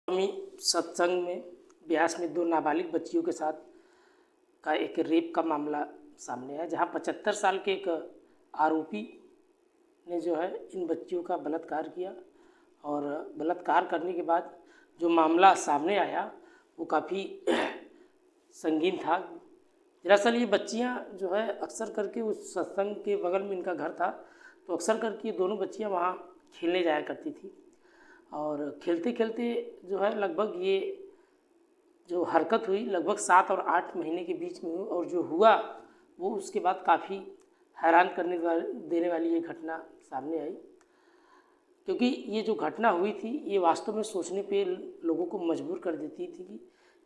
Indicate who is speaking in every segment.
Speaker 1: स्वामी सत्संग में ब्यास में दो नाबालिग बच्चियों के साथ का एक रेप का मामला सामने आया, जहां 75 साल के एक आरोपी ने जो है इन बच्चियों का बलात्कार किया। और बलात्कार करने के बाद जो मामला सामने आया वो काफ़ी संगीन था। दरअसल ये बच्चियां जो है अक्सर करके उस सत्संग के बगल में इनका घर था, तो अक्सर करके दोनों बच्चियां वहाँ खेलने जाया करती थी। और खेलते खेलते जो है लगभग ये जो हरकत हुई लगभग 7 और 8 महीने के बीच में हुई, और जो हुआ वो उसके बाद काफ़ी हैरान देने वाली ये घटना सामने आई। क्योंकि ये जो घटना हुई थी ये वास्तव में सोचने पे लोगों को मजबूर कर देती थी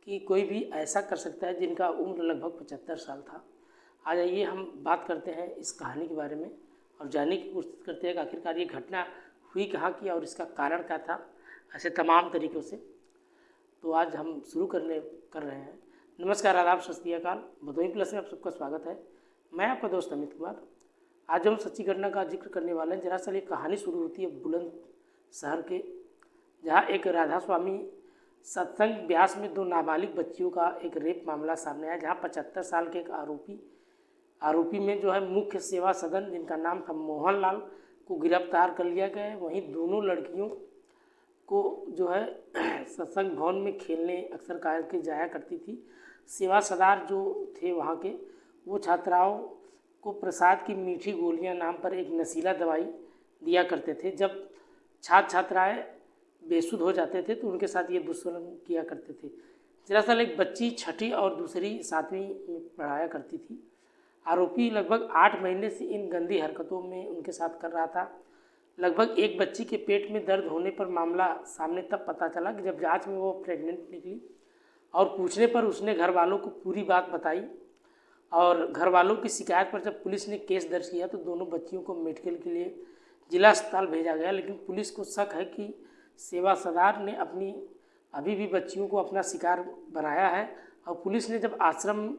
Speaker 1: कि कोई भी ऐसा कर सकता है जिनका उम्र लगभग 75 साल था। आज आइए हम बात करते हैं इस कहानी के बारे में और जानने की कोशिश करते हैं कि आखिरकार ये घटना हुई कहाँ की और इसका कारण क्या था, ऐसे तमाम तरीक़ों से। तो आज हम शुरू कर रहे हैं। नमस्कार, आदाब, सत श्री अकाल। भदोही प्लस में आप सबका स्वागत है। मैं आपका दोस्त अमित कुमार। आज हम सच्ची घटना का जिक्र करने वाले हैं। दरअसल एक कहानी शुरू होती है बुलंदशहर के, जहाँ एक राधा स्वामी सत्संग ब्यास में दो नाबालिग बच्चियों का एक रेप मामला सामने आया, जहाँ 75 साल के एक आरोपी में जो है मुख्य सेवा सदन जिनका नाम था मोहनलाल को गिरफ्तार कर लिया गया है। वहीं दोनों लड़कियों को जो है सत्संग भवन में खेलने अक्सर करके जाया करती थी। सेवा सदार जो थे वहाँ के, वो छात्राओं को प्रसाद की मीठी गोलियां नाम पर एक नशीला दवाई दिया करते थे। जब छात्र छात्राएँ बेसुध हो जाते थे तो उनके साथ ये दुष्कर्म किया करते थे। दरअसल एक बच्ची 6ठी और दूसरी 7वीं में पढ़ाया करती थी। आरोपी लगभग 8 महीने से इन गंदी हरकतों में उनके साथ कर रहा था। लगभग एक बच्ची के पेट में दर्द होने पर मामला सामने तब पता चला कि जब जांच में वो प्रेग्नेंट निकली, और पूछने पर उसने घर वालों को पूरी बात बताई। और घर वालों की शिकायत पर जब पुलिस ने केस दर्ज किया तो दोनों बच्चियों को मेडिकल के लिए जिला अस्पताल भेजा गया। लेकिन पुलिस को शक है कि सेवा सदार ने अभी भी बच्चियों को अपना शिकार बनाया है। और पुलिस ने जब आश्रम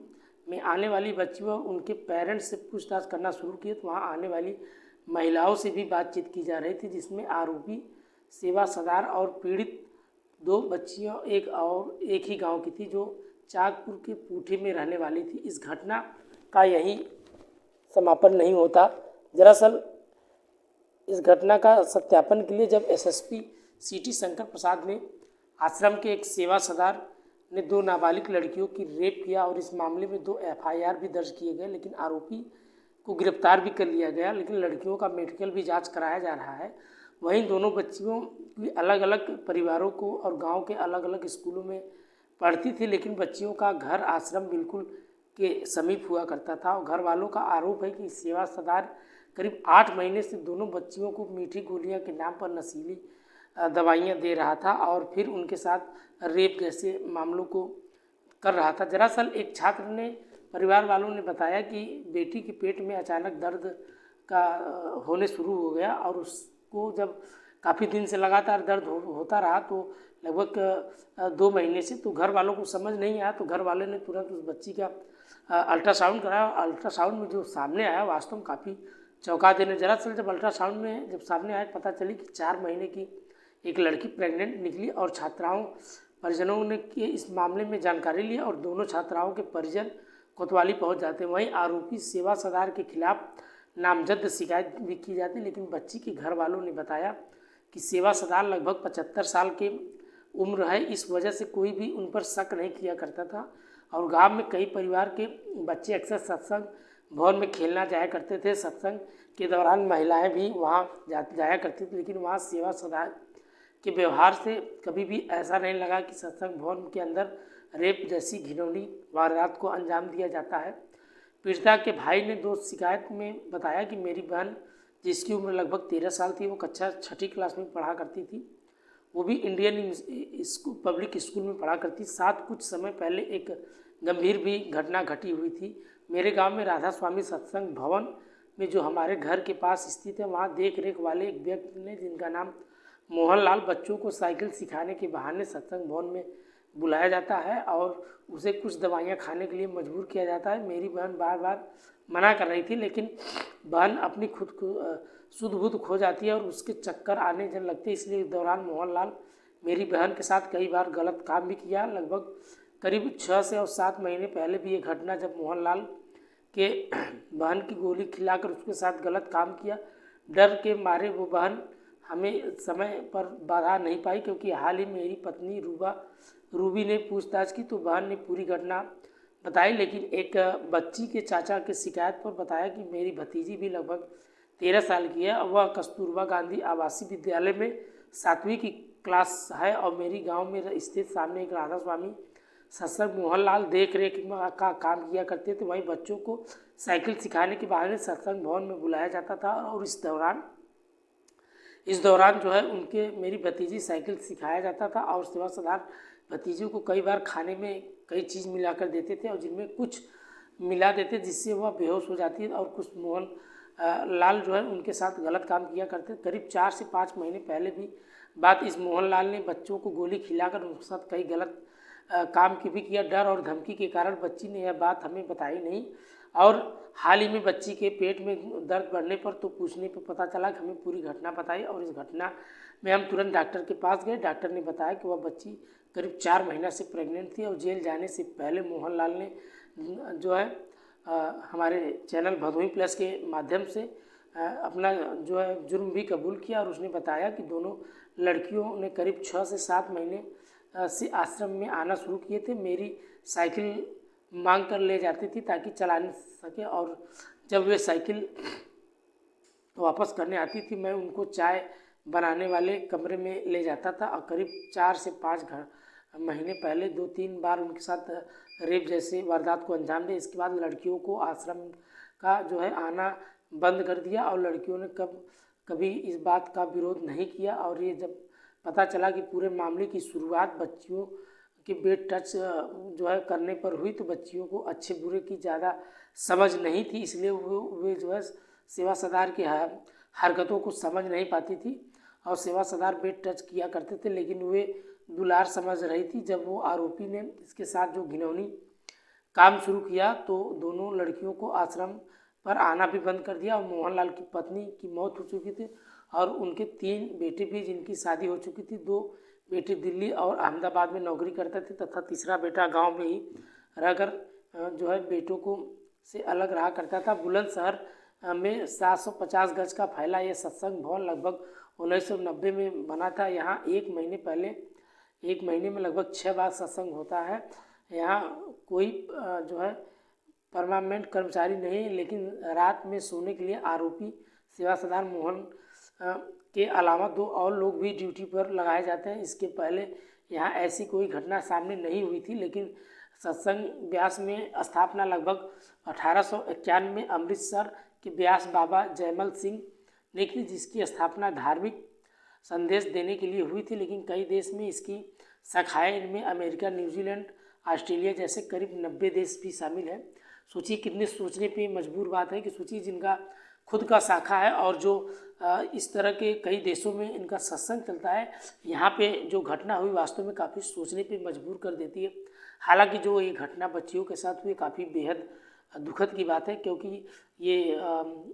Speaker 1: में आने वाली बच्चियों और उनके पेरेंट्स से पूछताछ करना शुरू की तो वहाँ आने वाली महिलाओं से भी बातचीत की जा रही थी, जिसमें आरोपी सेवा सदार और पीड़ित दो बच्चियों एक ही गांव की थी, जो चाकपुर के पूठी में रहने वाली थी। इस घटना का यही समापन नहीं होता। दरअसल इस घटना का सत्यापन के लिए जब एसएसपी सिटी शंकर प्रसाद ने आश्रम के एक सेवा सदार ने दो नाबालिग लड़कियों की रेप किया, और इस मामले में 2 एफआईआर भी दर्ज किए गए, लेकिन आरोपी को गिरफ्तार भी कर लिया गया। लेकिन लड़कियों का मेडिकल भी जांच कराया जा रहा है। वहीं दोनों बच्चियों की अलग अलग परिवारों को और गांव के अलग अलग स्कूलों में पढ़ती थी, लेकिन बच्चियों का घर आश्रम बिल्कुल के समीप हुआ करता था। और घर वालों का आरोप है कि सेवा सदार करीब 8 महीने से दोनों बच्चियों को मीठी गोलियां के नाम पर नशीली दवाइयाँ दे रहा था और फिर उनके साथ रेप जैसे मामलों को कर रहा था। दरअसल एक छात्र ने परिवार वालों ने बताया कि बेटी के पेट में अचानक दर्द का होने शुरू हो गया, और उसको जब काफ़ी दिन से लगातार दर्द होता रहा तो लगभग 2 महीने से, तो घर वालों को समझ नहीं आया। तो घर वाले ने तुरंत उस बच्ची का अल्ट्रासाउंड कराया। अल्ट्रासाउंड में जो सामने आया वास्तव में काफ़ी चौंका देने। दरअसल जब अल्ट्रासाउंड में जब सामने आया पता चली कि 4 महीने की एक लड़की प्रेग्नेंट निकली, और छात्राओं परिजनों ने कि इस मामले में जानकारी ली और दोनों छात्राओं के परिजन कोतवाली पहुंच जाते हैं। वहीं आरोपी सेवा सदार के खिलाफ नामजद शिकायत भी की जाती, लेकिन बच्ची के घर वालों ने बताया कि सेवा सदार लगभग 75 साल के उम्र है, इस वजह से कोई भी उन पर शक नहीं किया करता था। और गांव में कई परिवार के बच्चे अक्सर सत्संग भवन में खेलना जाया करते थे। सत्संग के दौरान महिलाएं भी वहां जाया करती थी, लेकिन वहां सेवा सदार के व्यवहार से कभी भी ऐसा नहीं लगा कि सत्संग भवन के अंदर रेप जैसी घिनौनी वारदात को अंजाम दिया जाता है। पीड़िता के भाई ने दोस्त शिकायत में बताया कि मेरी बहन, जिसकी उम्र लगभग 13 साल थी, वो कक्षा 6ठी क्लास में पढ़ा करती थी। वो भी इंडियन पब्लिक स्कूल में पढ़ा करती। साथ कुछ समय पहले एक गंभीर भी घटना घटी हुई थी। मेरे गांव में राधा स्वामी सत्संग भवन में जो हमारे घर के पास स्थित है, वहाँ देख रेख वाले एक व्यक्ति ने, जिनका नाम मोहनलाल, बच्चों को साइकिल सिखाने के बहाने सत्संग भवन में बुलाया जाता है और उसे कुछ दवाइयाँ खाने के लिए मजबूर किया जाता है। मेरी बहन बार बार मना कर रही थी, लेकिन बहन अपनी खुद को सुध बुध खो जाती है और उसके चक्कर आने लगते, इसलिए इस दौरान मोहनलाल मेरी बहन के साथ कई बार गलत काम भी किया। लगभग करीब 6 से और 7 महीने पहले भी ये घटना, जब मोहनलाल के बहन की गोली खिलाकर उसके साथ गलत काम किया। डर के मारे वो बहन हमें समय पर बाधा नहीं पाई, क्योंकि हाल ही मेरी पत्नी रूबी ने पूछताछ की तो बहन ने पूरी घटना बताई। लेकिन एक बच्ची के चाचा के शिकायत पर बताया कि मेरी भतीजी भी लगभग 13 साल की है और वह कस्तूरबा गांधी आवासीय विद्यालय में 7वीं की क्लास है और मेरी गांव में स्थित सामने एक राधा स्वामी सत्संग मोहनलाल देख रेख का काम किया करते थे। वहीं बच्चों को साइकिल सिखाने के बहाने सत्संग भवन में बुलाया जाता था और इस दौरान जो है उनके मेरी भतीजी साइकिल सिखाया जाता था और सेवा सदार भतीजों को कई बार खाने में कई चीज़ मिलाकर देते थे और जिनमें कुछ मिला देते जिससे वह बेहोश हो जाती है और कुछ मोहन लाल जो है उनके साथ गलत काम किया करते। करीब 4 से 5 महीने पहले भी बात इस मोहनलाल ने बच्चों को गोली खिलाकर उनके साथ कई गलत काम की भी किया। डर और धमकी के कारण बच्ची ने यह बात हमें बताई नहीं और हाल ही में बच्ची के पेट में दर्द बढ़ने पर तो पूछने पर पता चला कि हमें पूरी घटना बताई और इस घटना में हम तुरंत डॉक्टर के पास गए। डॉक्टर ने बताया कि वह बच्ची करीब 4 महीना से प्रेग्नेंट थी और जेल जाने से पहले मोहनलाल ने जो है हमारे चैनल भदोही प्लस के माध्यम से अपना जो है जुर्म भी कबूल किया और उसने बताया कि दोनों लड़कियों ने करीब 6 से 7 महीने से आश्रम में आना शुरू किए थे। मेरी साइकिल मांग कर ले जाती थी ताकि चला नहीं सके और जब वे साइकिल वापस करने आती थी मैं उनको चाय बनाने वाले कमरे में ले जाता था और करीब 4 से 5 महीने पहले 2-3 बार उनके साथ रेप जैसे वारदात को अंजाम दिया। इसके बाद लड़कियों को आश्रम का जो है आना बंद कर दिया और लड़कियों ने कभी इस बात का विरोध नहीं किया और ये जब पता चला कि पूरे मामले की शुरुआत बच्चियों के बेड टच जो है करने पर हुई तो बच्चियों को अच्छे बुरे की ज़्यादा समझ नहीं थी, इसलिए वे जो है सेवा सदार की हरकतों को समझ नहीं पाती थी और सेवा सदार बेड टच किया करते थे, लेकिन वे दुलार समझ रही थी। जब वो आरोपी ने इसके साथ जो घिनौनी काम शुरू किया तो दोनों लड़कियों को आश्रम पर आना भी बंद कर दिया और मोहनलाल की पत्नी की मौत हो चुकी थी और उनके 3 बेटे भी जिनकी शादी हो चुकी थी। 2 बेटे दिल्ली और अहमदाबाद में नौकरी करते थे तथा तीसरा बेटा गांव में ही रहकर जो है बेटों को से अलग रहा करता था। बुलंदशहर में 750 गज का फैला यह सत्संग भवन लगभग 1990 में बना था। यहाँ एक महीने में लगभग 6 बार सत्संग होता है। यहाँ कोई जो है परमानेंट कर्मचारी नहीं, लेकिन रात में सोने के लिए आरोपी सेवा सदार मोहन के अलावा 2 और लोग भी ड्यूटी पर लगाए जाते हैं। इसके पहले यहाँ ऐसी कोई घटना सामने नहीं हुई थी, लेकिन सत्संग ब्यास में स्थापना लगभग 1891 में अमृतसर के ब्यास बाबा जयमल सिंह ने की, जिसकी स्थापना धार्मिक संदेश देने के लिए हुई थी। लेकिन कई देश में इसकी शाखाएँ, इनमें अमेरिका, न्यूजीलैंड, ऑस्ट्रेलिया जैसे करीब 90 देश भी शामिल हैं। सोचिए कितने सोचने पे मजबूर बात है कि सोचिए जिनका खुद का शाखा है और जो इस तरह के कई देशों में इनका सत्संग चलता है, यहाँ पे जो घटना हुई वास्तव में काफ़ी सोचने पे मजबूर कर देती है। हालांकि जो ये घटना बच्चियों के साथ हुई काफ़ी बेहद दुखद की बात है, क्योंकि ये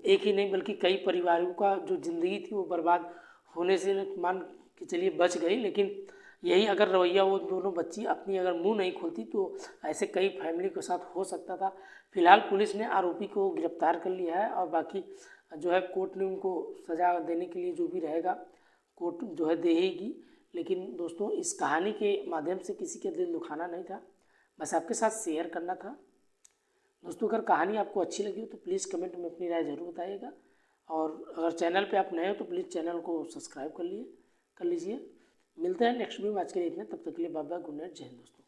Speaker 1: एक ही नहीं बल्कि कई परिवारों का जो ज़िंदगी थी वो बर्बाद होने से मान के चलिए बच गई। लेकिन यही अगर रवैया वो दोनों बच्ची अपनी अगर मुंह नहीं खोलती तो ऐसे कई फैमिली के साथ हो सकता था। फिलहाल पुलिस ने आरोपी को गिरफ्तार कर लिया है और बाकी जो है कोर्ट ने उनको सज़ा देने के लिए जो भी रहेगा कोर्ट जो है देगी। लेकिन दोस्तों इस कहानी के माध्यम से किसी के दिल दुखाना नहीं था, बस आपके साथ शेयर करना था। दोस्तों अगर कहानी आपको अच्छी लगी हो तो प्लीज़ कमेंट में अपनी राय ज़रूर बताइएगा और अगर चैनल पे आप नए हो तो प्लीज़ चैनल को सब्सक्राइब कर लीजिए। मिलते हैं नेक्स्ट वीडियो में। आज के लिए इतना, तब तक के लिए बाय बाय, गुड नाइट, जय हिंद दोस्तों।